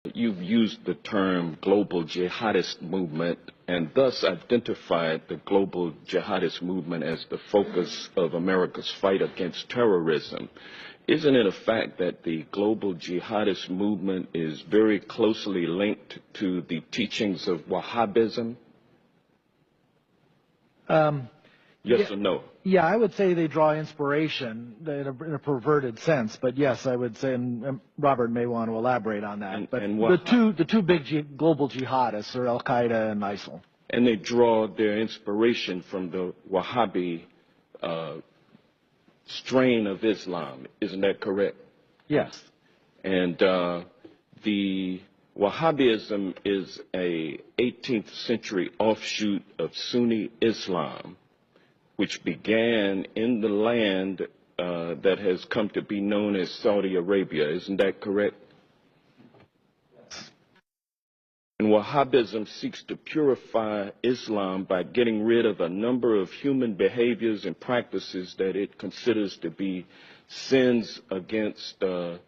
You've used the term global jihadist movement and thus identified the global jihadist movement as the focus of America's fight against terrorism. Isn't it a fact that the global jihadist movement is very closely linked to the teachings of Wahhabism? Yes or no? Yeah, I would say they draw inspiration in a perverted sense, but yes, I would say, and Robert may want to elaborate on that. But the two big global jihadists are Al Qaeda and ISIL. And they draw their inspiration from the Wahhabi strain of Islam, isn't that correct? Yes. And the Wahhabism is a 18th century offshoot of Sunni Islam, which began in the land that has come to be known as Saudi Arabia. Isn't that correct? And Wahhabism seeks to purify Islam by getting rid of a number of human behaviors and practices that it considers to be sins against Allah.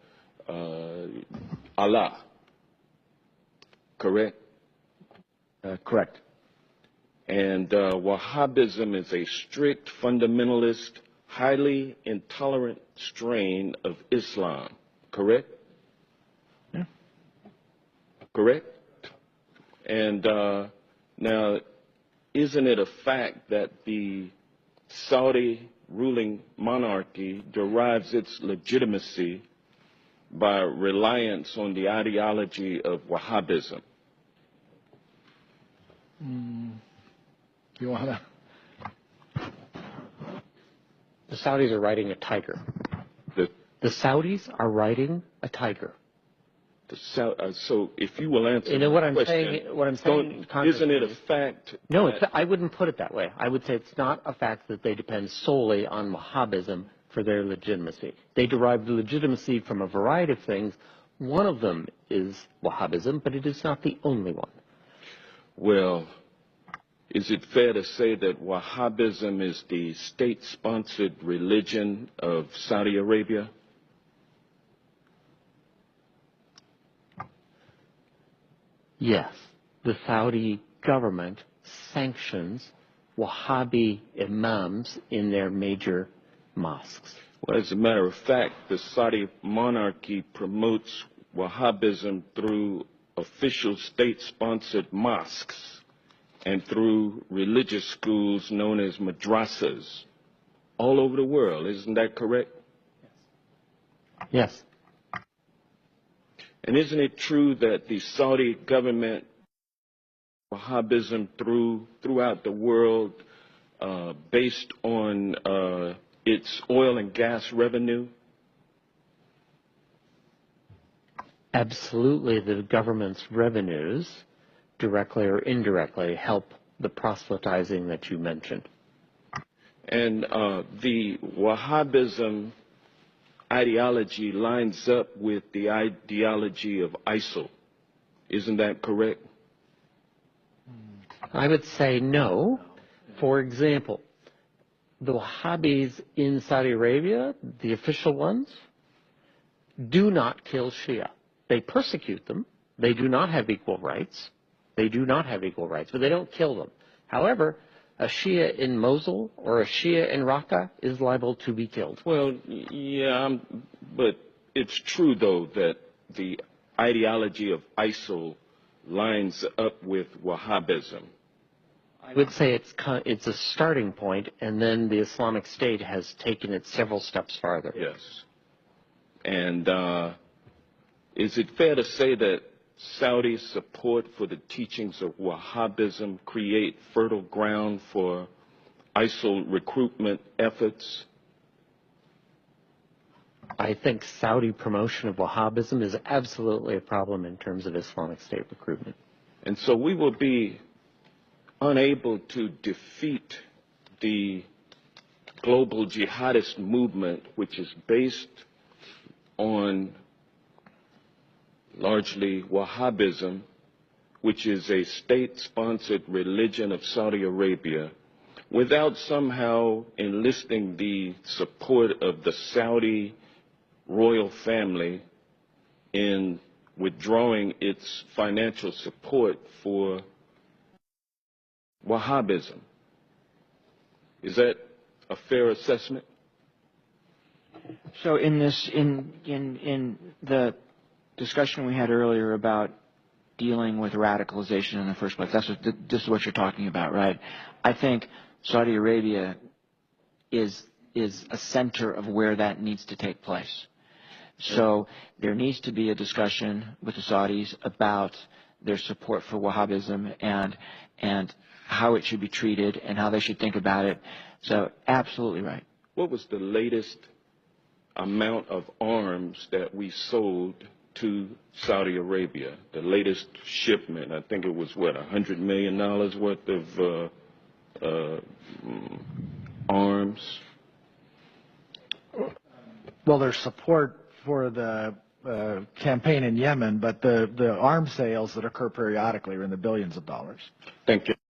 Correct? Correct. And Wahhabism is a strict, fundamentalist, highly intolerant strain of Islam. Correct? Yeah. Correct? And now, isn't it a fact that the Saudi ruling monarchy derives its legitimacy by reliance on the ideology of Wahhabism? You want to? The Saudis are riding a tiger. The Saudis are riding a tiger. So if you will answer what I'm question, saying, isn't it a fact? No, I wouldn't put it that way. I would say it's not a fact that they depend solely on Wahhabism for their legitimacy. They derive the legitimacy from a variety of things. One of them is Wahhabism, but it is not the only one. Well, is it fair to say that Wahhabism is the state-sponsored religion of Saudi Arabia? Yes, the Saudi government sanctions Wahhabi imams in their major mosques. Well, as a matter of fact, the Saudi monarchy promotes Wahhabism through official state-sponsored mosques and through religious schools known as madrasas all over the world. Isn't that correct? Yes. And isn't it true that the Saudi government, Wahhabism throughout the world, based on its oil and gas revenue? Absolutely, the government's revenues, directly or indirectly, help the proselytizing that you mentioned. And the Wahhabism ideology lines up with the ideology of ISIL. Isn't that correct? I would say no. For example, the Wahhabis in Saudi Arabia, the official ones, do not kill Shia. They persecute them. They do not have equal rights. They do not have equal rights, but they don't kill them. However, a Shia in Mosul or a Shia in Raqqa is liable to be killed. Well, yeah, but it's true, though, that the ideology of ISIL lines up with Wahhabism. I would say it's a starting point, and then the Islamic State has taken it several steps farther. Yes. And is it fair to say that Saudi support for the teachings of Wahhabism create fertile ground for ISIL recruitment efforts? I think Saudi promotion of Wahhabism is absolutely a problem in terms of Islamic State recruitment. And so we will be unable to defeat the global jihadist movement, which is based on largely Wahhabism, which is a state-sponsored religion of Saudi Arabia, without somehow enlisting the support of the Saudi royal family in withdrawing its financial support for Wahhabism. Is that a fair assessment? So in the discussion we had earlier about dealing with radicalization in the first place, this is what you're talking about, right? I think Saudi Arabia is a center of where that needs to take place. So there needs to be a discussion with the Saudis about their support for Wahhabism and how it should be treated and how they should think about it. So absolutely right. What was the latest amount of arms that we sold to Saudi Arabia? The latest shipment, I think it was what, $100 million worth of arms? Well, there's support for the campaign in Yemen, but the arms sales that occur periodically are in the billions of dollars. Thank you.